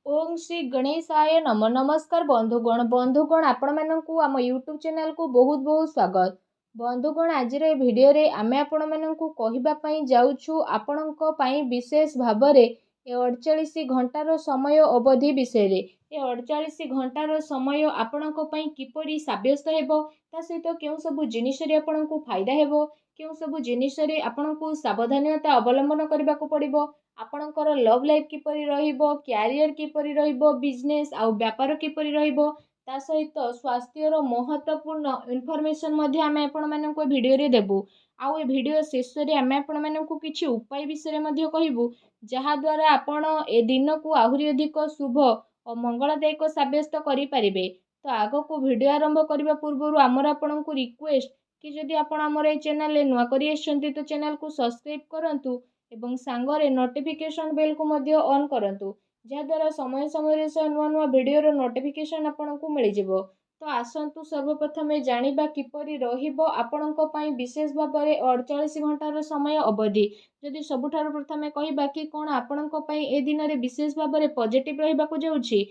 ओम श्री गणेशाय नम नमस्कार बंधुगण आपण मानकु आम यूट्यूब चैनल को बहुत बहुत स्वागत। बंधुगण आज भिडियो रे आमे आपण मानकु कहिबा पई जाउछु आपणको पई विशेष भाबरे ए 48 घंटार समय अवधि विषय रे ए 48 घंटार समय आपणको पई किपरि साब्यस्त हेबो ता सहित केउ सब जिनिस रे आपणको फायदा हेबो केउ सब जिनिस रे आपणको सावधानता अवलंबन करबा को पड़िबो आपणकर लव लाइफ किपरि रहिबो क्यारियर किपरि रहिबो बिजनेस आउ व्यापार किपरि रहिबो ता सहित स्वास्थ्यर महत्वपूर्ण इनफॉरमेशन मध्ये आमे आपण माननको वीडियो रे देबु आउ ए वीडियो शेष रे आमे आपण माननको किछि उपाय विषय मध्ये कहिबु जहा द्वारा आपण ए दिन को आहुरी अधिक शुभ और मंगलदायक साब्यस्त करि परिबे। तो आगो को वीडियो आरंभ करबा पूर्व आमर आपणको रिक्वेस्ट कि जदि आपण हमर ए चैनल ले नुवा करि आछंती तो चैनल को सब्सक्राइब करंतु एवं सांगरे नोटिफिकेशन बेल को मध्य ऑन करंतु जहाद्वारा समय समय से नुआ नुआ वीडियो नोटिफिकेशन आपको मिल जिवो। तो आसंतु सर्वप्रथम जानिबा किपरि रहिबो आपणको पई विशेष भाव में 48 घंटार समय अवधि जदि सबुठार प्रथमे कहिबा कि कोन आपणको पई ए दिन रे विशेष भाव में पॉजिटिव रहिबा को जाउछि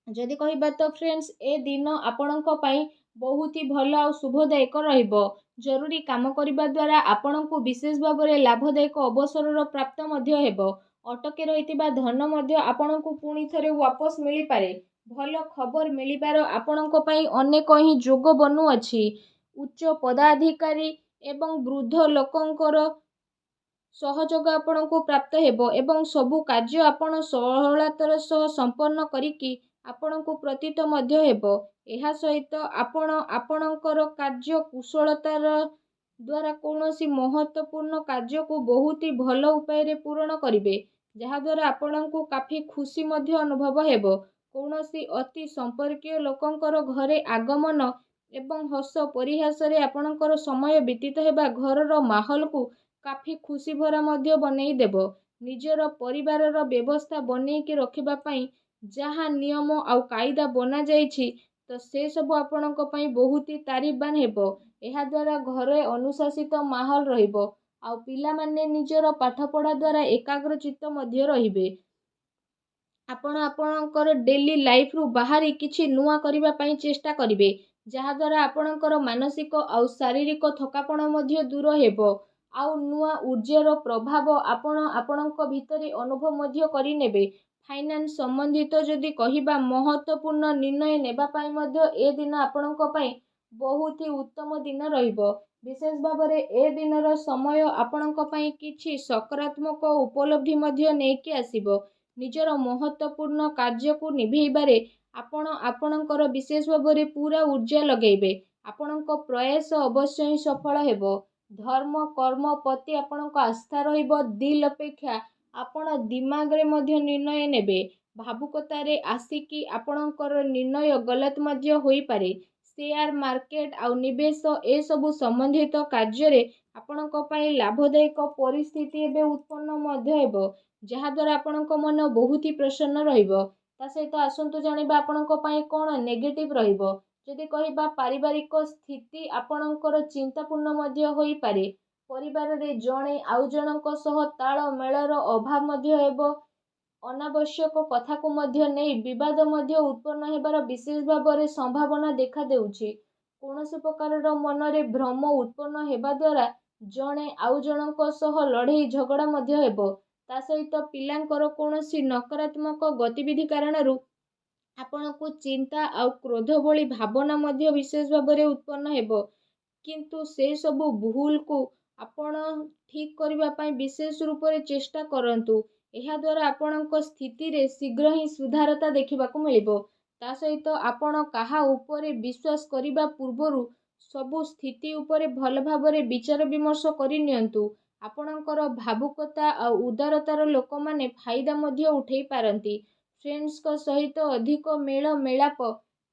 जदि कहिबा तो फ्रेंड्स ए दिन आपणको पई बहुत ही भल और शुभदायक रहिबो। जरूरी काम करबा द्वारा आपणको विशेष भाव में लाभदायक अवसर प्राप्त मध्य हेबो अटके रहितिबा धन मध्य आपणको पुणी थरे वापस मिली पारे भल खबर मिलिबार आपणको पई अनेक ही जोग बनु अछि उच्च पदाधिकारी एवं वृद्ध लोकंकर सहयोग आपणको प्राप्त हेबो एवं सबु कार्य आपण सहलतार सह संपन्न करिकि आपणको प्रतीत मध्य हेबो। एहा सहित आपण आपणकर कार्य कुशलतार द्वारा कौनसी महत्वपूर्ण कार्य को बहुत ही भल उपाय रे पूर्ण करिवे जहा द्वारा आपणको काफी खुशी मध्य अनुभव हेबो कौनसी अति संपर्कीय लोकंकर घरे आगमन एवं हस परिहास रे आपणकर समय बीतित हेबा घरर माहौल को काफी खुशी भरा मध्य बनेई देबो निजर परिवार रो व्यवस्था बनेई के रखिबा पई जहा नियम आउ कायदा बना जाईछि तो से सब आपणको पई बहुत ही तारीफबान हेबो। एहा द्वारा घरे अनुशासित माहौल रहिबो आउ पिला माने निजर पाठ पढ़ा द्वारा एकाग्र चित्त मध्य रहिबे आपण आपणकर डेली लाइफ रु बाहरी किछि नुआ करिबा पई चेष्टा करिवे जहा द्वारा आपणकर मानसिक आउ शारीरिक थकापण मध्य दूर हेबो आउ नुआ ऊर्जार प्रभाव आपण आपणक भितरे अनुभव मध्य करि नेबे। फाइनान्स संबंधित जदि कहिबा महत्वपूर्ण निर्णय नेबा पई मध्य ए दिन आपणक पई बहुत ही उत्तम दिन रहिबो विशेष भाव में ए दिनर समय आपणक पई किछि सकारात्मक उपलब्धि मध्य नेकी आसीबो निजर महत्वपूर्ण कार्य को निभेइबारे आपण आपणकर विशेष भाव में पूरा ऊर्जा लगेबे आपणक प्रयास अवश्य ही सफल हेबो। धर्म कर्म प्रति आपणक आस्था रहिबो दिल अपेक्षा आपण दिमाग रे मध्य निर्णय नेबे भावुकतारे आसिकी आपणकर निर्णय गलत मध्य होई पारे शेयर मार्केट आउ निवेश ए सबु संबंधित कार्य रे आपणक पई लाभदायक परिस्थिति एबे उत्पन्न मध्य हेबो जहा द्वारा आपणक मन बहुत ही प्रसन्न रहिबो। ता सहित आसंतु जानिबा आपणक पई कोन नेगेटिव रहिबो जदि कहिबा पारिवारिक स्थिति आपणकर चिंतापूर्ण मध्य होई पारे परिवार रे जणे आउ जनक सह ताळ मेळर अभाव मध्य हेबो अनावश्यक कथा को मध्य नहीं विवाद मध्य उत्पन्न हेबार विशेष भाव में संभावना देखा देउछि कौनसी प्रकार मन रे भ्रम उत्पन्न हेबा द्वारा जणे आउ जनक सह लड़ाई झगड़ा मध्य हेबो ता सहित पिलांकर कौनसी नकारात्मक गतिविधि कारणरू आपनको चिंता आउ क्रोध भली भावना मध्य विशेष भाव में उत्पन्न हेबो किंतु से सबु भूल को आपण ठीक करबा पई विशेष रूप से चेष्टा करंतु एहा द्वारा आपणक स्थिति रे शीघ्र ही सुधारता देखिबा को मिलिबो। ता सहित आपण काहा उपरे विश्वास करिबा पूर्वरु सबु स्थिति उपरे भल भाव में विचार विमर्श करि नियंतु आपणकर भावुकता आउ उदारतार लोक माने फायदा मध्य उठेई पारंती फ्रेंड्स को सहित अधिक मेल मेलाप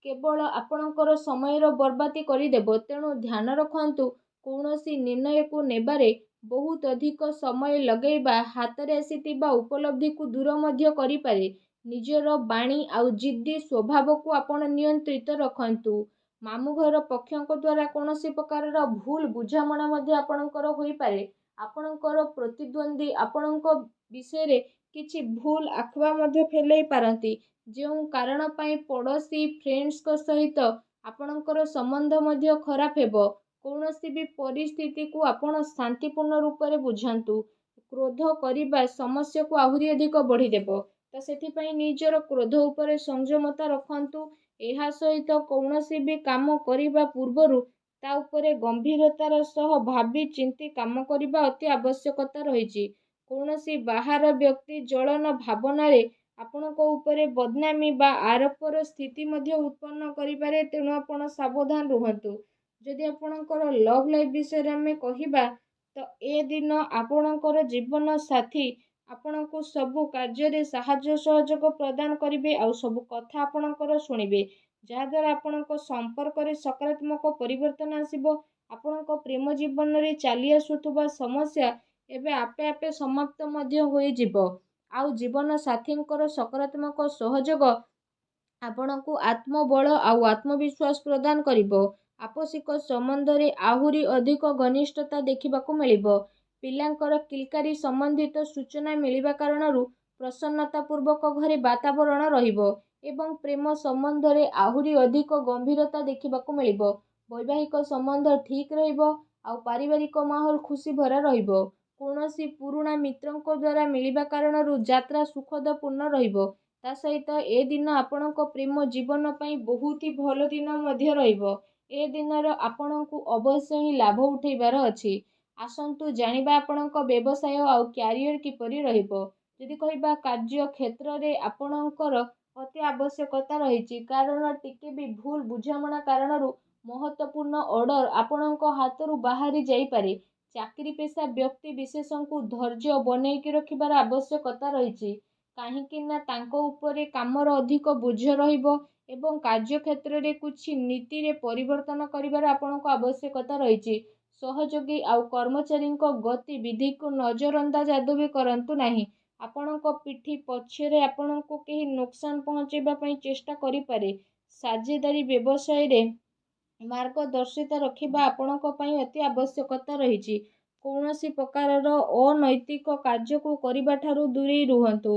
केवल आपणकर समय बर्बादी करदेव तेणु ध्यान रखंतु कौनसी निर्णय को नेबारे बहुत अधिक समय लगेबा हाथ में आसीथिबा उपलब्धि को दूर मध्य करि पारे निजर बाणी आउ जिद्दी स्वभाव को आपण नियंत्रित रखंतु मामु घर पक्षों द्वारा कौनसी प्रकार भूल बुझामणा मध्य आपणकर होई पारे आपणकर प्रतिद्वंदी आपणक विषय रे କିଛି ଭୁଲ ଆଖୁଆ ମଧ୍ୟ ଫେଲେଇ ପାରନ୍ତି, ଯେଉଁ କାରଣ ପାଇଁ ପଡ଼ୋଶୀ ଫ୍ରେଣ୍ଡସ୍ଙ୍କ ସହିତ ଆପଣଙ୍କର ସମ୍ବନ୍ଧ ମଧ୍ୟ ଖରାପ ହେବ। କୌଣସି ବି ପରିସ୍ଥିତିକୁ ଆପଣ ଶାନ୍ତିପୂର୍ଣ୍ଣ ରୂପରେ ବୁଝାନ୍ତୁ। କ୍ରୋଧ କରିବା ସମସ୍ୟାକୁ ଆହୁରି ଅଧିକ ବଢ଼ିଦେବ। ତ ସେଥିପାଇଁ ନିଜର କ୍ରୋଧ ଉପରେ ସଂଯମତା ରଖନ୍ତୁ। ଏହା ସହିତ କୌଣସି ବି କାମ କରିବା ପୂର୍ବରୁ ତା ଉପରେ ଗମ୍ଭୀରତାର ସହ ଭାବି ଚିନ୍ତି କାମ କରିବା ଅତି ଆବଶ୍ୟକତା ରହିଛି। କୌଣସି ବାହାର ବ୍ୟକ୍ତି ଜଳନ ଭାବନାରେ ଆପଣଙ୍କ ଉପରେ ବଦନାମୀ ବା ଆରୋପର ସ୍ଥିତି ମଧ୍ୟ ଉତ୍ପନ୍ନ କରିପାରେ, ତେଣୁ ଆପଣ ସାବଧାନ ରୁହନ୍ତୁ। ଯଦି ଆପଣଙ୍କର ଲଭ୍ ଲାଇଫ୍ ବିଷୟରେ ଆମେ କହିବା, ତ ଏ ଦିନ ଆପଣଙ୍କର ଜୀବନ ସାଥୀ ଆପଣଙ୍କୁ ସବୁ କାର୍ଯ୍ୟରେ ସାହାଯ୍ୟ ସହଯୋଗ ପ୍ରଦାନ କରିବେ ଆଉ ସବୁ କଥା ଆପଣଙ୍କର ଶୁଣିବେ, ଯାହାଦ୍ୱାରା ଆପଣଙ୍କ ସମ୍ପର୍କରେ ସକାରାତ୍ମକ ପରିବର୍ତ୍ତନ ଆସିବ। ଆପଣଙ୍କ ପ୍ରେମ ଜୀବନରେ ଚାଲି ଆସୁଥିବା ସମସ୍ୟା ଏବେ ଆପେ ଆପେ ସମାପ୍ତ ମଧ୍ୟ ହୋଇଯିବ। ଆଉ ଜୀବନ ସାଥୀଙ୍କର ସକାରାତ୍ମକ ସହଯୋଗ ଆପଣଙ୍କୁ ଆତ୍ମବଳ ଆଉ ଆତ୍ମବିଶ୍ୱାସ ପ୍ରଦାନ କରିବ। ଆପୋଷିକ ସମ୍ବନ୍ଧରେ ଆହୁରି ଅଧିକ ଘନିଷ୍ଠତା ଦେଖିବାକୁ ମିଳିବ। ପିଲାଙ୍କର କିଲକାରୀ ସମ୍ବନ୍ଧିତ ସୂଚନା ମିଳିବା କାରଣରୁ ପ୍ରସନ୍ନତାପୂର୍ବକ ଘରେ ବାତାବରଣ ରହିବ ଏବଂ ପ୍ରେମ ସମ୍ବନ୍ଧରେ ଆହୁରି ଅଧିକ ଗମ୍ଭୀରତା ଦେଖିବାକୁ ମିଳିବ। ବୈବାହିକ ସମ୍ବନ୍ଧ ଠିକ୍ ରହିବ ଆଉ ପାରିବାରିକ ମାହୋଲ ଖୁସି ଭରା ରହିବ। କୌଣସି ପୁରୁଣା ମିତ୍ରଙ୍କ ଦ୍ୱାରା ମିଳିବା କାରଣରୁ ଯାତ୍ରା ସୁଖଦପୂର୍ଣ୍ଣ ରହିବ। ତା ସହିତ ଏ ଦିନ ଆପଣଙ୍କ ପ୍ରେମ ଜୀବନ ପାଇଁ ବହୁତ ହି ଭଲ ଦିନ ମଧ୍ୟ ରହିବ। ଏ ଦିନର ଆପଣଙ୍କୁ ଅବଶ୍ୟ ହିଁ ଲାଭ ଉଠାଇବାର ଅଛି। ଆସନ୍ତୁ ଜାଣିବା ଆପଣଙ୍କ ବ୍ୟବସାୟ ଆଉ କ୍ୟାରିୟର କିପରି ରହିବ। ଯଦି କହିବା କାର୍ଯ୍ୟ କ୍ଷେତ୍ରରେ ଆପଣଙ୍କର ଅତି ଆବଶ୍ୟକତା ରହିଛି, କାରଣ ଟିକେ ବି ଭୁଲ ବୁଝାମଣା କାରଣରୁ ମହତ୍ତ୍ୱପୂର୍ଣ୍ଣ ଅର୍ଡର ଆପଣଙ୍କ ହାତରୁ ବାହାରି ଯାଇପାରେ। ଚାକିରି ପେଶା ବ୍ୟକ୍ତି ବିଶେଷଙ୍କୁ ଧୈର୍ଯ୍ୟ ବନେଇକି ରଖିବାର ଆବଶ୍ୟକତା ରହିଛି, କାହିଁକି ନା ତାଙ୍କ ଉପରେ କାମର ଅଧିକ ବୋଝ ରହିବ ଏବଂ କାର୍ଯ୍ୟକ୍ଷେତ୍ରରେ କିଛି ନୀତିରେ ପରିବର୍ତ୍ତନ କରିବାର ଆପଣଙ୍କ ଆବଶ୍ୟକତା ରହିଛି। ସହଯୋଗୀ ଆଉ କର୍ମଚାରୀଙ୍କ ଗତିବିଧିକୁ ନଜରଅନ୍ଦାଜ ଆଦୌ ବି କରନ୍ତୁ ନାହିଁ। ଆପଣଙ୍କ ପିଠି ପଛରେ ଆପଣଙ୍କୁ କେହି ନୋକସାନ ପହଞ୍ଚାଇବା ପାଇଁ ଚେଷ୍ଟା କରିପାରେ। ସାଝେଦାରୀ ବ୍ୟବସାୟରେ ମାର୍ଗଦର୍ଶିତା ରଖିବା ଆପଣଙ୍କ ପାଇଁ ଅତି ଆବଶ୍ୟକତା ରହିଛି। କୌଣସି ପ୍ରକାରର ଅନୈତିକ କାର୍ଯ୍ୟକୁ କରିବାଠାରୁ ଦୂରେଇ ରୁହନ୍ତୁ,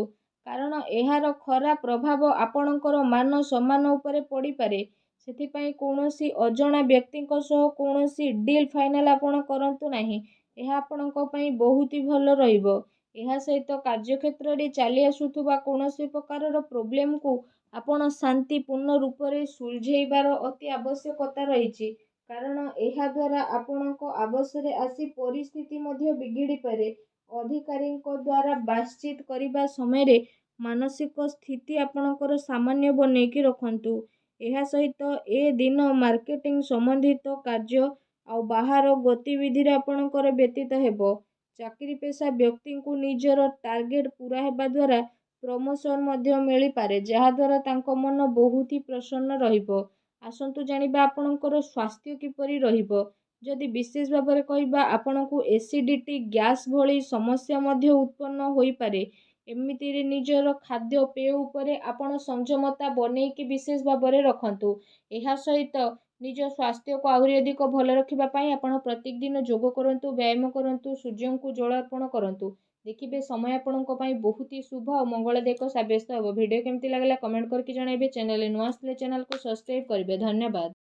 କାରଣ ଏହାର ଖରାପ ପ୍ରଭାବ ଆପଣଙ୍କର ମାନ ସମ୍ମାନ ଉପରେ ପଡ଼ିପାରେ। ସେଥିପାଇଁ କୌଣସି ଅଜଣା ବ୍ୟକ୍ତିଙ୍କ ସହ କୌଣସି ଡିଲ୍ ଫାଇନାଲ ଆପଣ କରନ୍ତୁ ନାହିଁ। ଏହା ଆପଣଙ୍କ ପାଇଁ ବହୁତ ହି ଭଲ ରହିବ। ଏହା ସହିତ କାର୍ଯ୍ୟକ୍ଷେତ୍ରରେ ଚାଲି ଆସୁଥିବା କୌଣସି ପ୍ରକାରର ପ୍ରୋବ୍ଲେମକୁ ଆପଣ ଶାନ୍ତିପୂର୍ଣ୍ଣ ରୂପରେ ସୁଲଝେଇବାର ଅତି ଆବଶ୍ୟକତା ରହିଛି, କାରଣ ଏହା ଦ୍ୱାରା ଆପଣଙ୍କ ଆବଶରେ ଆସି ପରିସ୍ଥିତି ମଧ୍ୟ ବିଗିଡ଼ିପାରେ। ଅଧିକାରୀଙ୍କ ଦ୍ୱାରା ବାତଚିତ କରିବା ସମୟରେ ମାନସିକ ସ୍ଥିତି ଆପଣଙ୍କର ସାମାନ୍ୟ ବନେଇକି ରଖନ୍ତୁ। ଏହା ସହିତ ଏ ଦିନ ମାର୍କେଟିଂ ସମ୍ବନ୍ଧିତ କାର୍ଯ୍ୟ ଆଉ ବାହାର ଗତିବିଧିରେ ଆପଣଙ୍କର ବ୍ୟତୀତ ହେବ। ଚାକିରି ପେଶା ବ୍ୟକ୍ତିଙ୍କୁ ନିଜର ଟାର୍ଗେଟ ପୂରା ହେବା ଦ୍ୱାରା ପ୍ରମୋସନ ମଧ୍ୟ ମିଳିପାରେ, ଯାହାଦ୍ୱାରା ତାଙ୍କ ମନ ବହୁତ ହି ପ୍ରସନ୍ନ ରହିବ। ଆସନ୍ତୁ ଜାଣିବା ଆପଣଙ୍କର ସ୍ୱାସ୍ଥ୍ୟ କିପରି ରହିବ। ଯଦି ବିଶେଷ ଭାବରେ କହିବା, ଆପଣଙ୍କୁ ଏସିଡିଟି, ଗ୍ୟାସ୍ ଭଳି ସମସ୍ୟା ମଧ୍ୟ ଉତ୍ପନ୍ନ ହୋଇପାରେ। ଏମିତିରେ ନିଜର ଖାଦ୍ୟପେୟ ଉପରେ ଆପଣ ସଂଯମତା ବନେଇକି ବିଶେଷ ଭାବରେ ରଖନ୍ତୁ। ଏହା ସହିତ ନିଜ ସ୍ୱାସ୍ଥ୍ୟକୁ ଆହୁରି ଅଧିକ ଭଲ ରଖିବା ପାଇଁ ଆପଣ ପ୍ରତ୍ୟେକ ଦିନ ଯୋଗ କରନ୍ତୁ, ବ୍ୟାୟାମ କରନ୍ତୁ, ସୂର୍ଯ୍ୟଙ୍କୁ ଜଳ ଅର୍ପଣ କରନ୍ତୁ। ଦେଖିବେ ସମୟ ଆପଣଙ୍କ ପାଇଁ ବହୁତ ହି ଶୁଭ ଆଉ ମଙ୍ଗଳଦାୟକ ସାବ୍ୟସ୍ତ ହେବ। ଭିଡ଼ିଓ କେମିତି ଲାଗିଲା କମେଣ୍ଟ କରିକି ଜଣାଇବେ। ଚ୍ୟାନେଲରେ ନୂଆ ଆସିଲେ ଚ୍ୟାନେଲକୁ ସବସ୍କ୍ରାଇବ କରିବେ। ଧନ୍ୟବାଦ।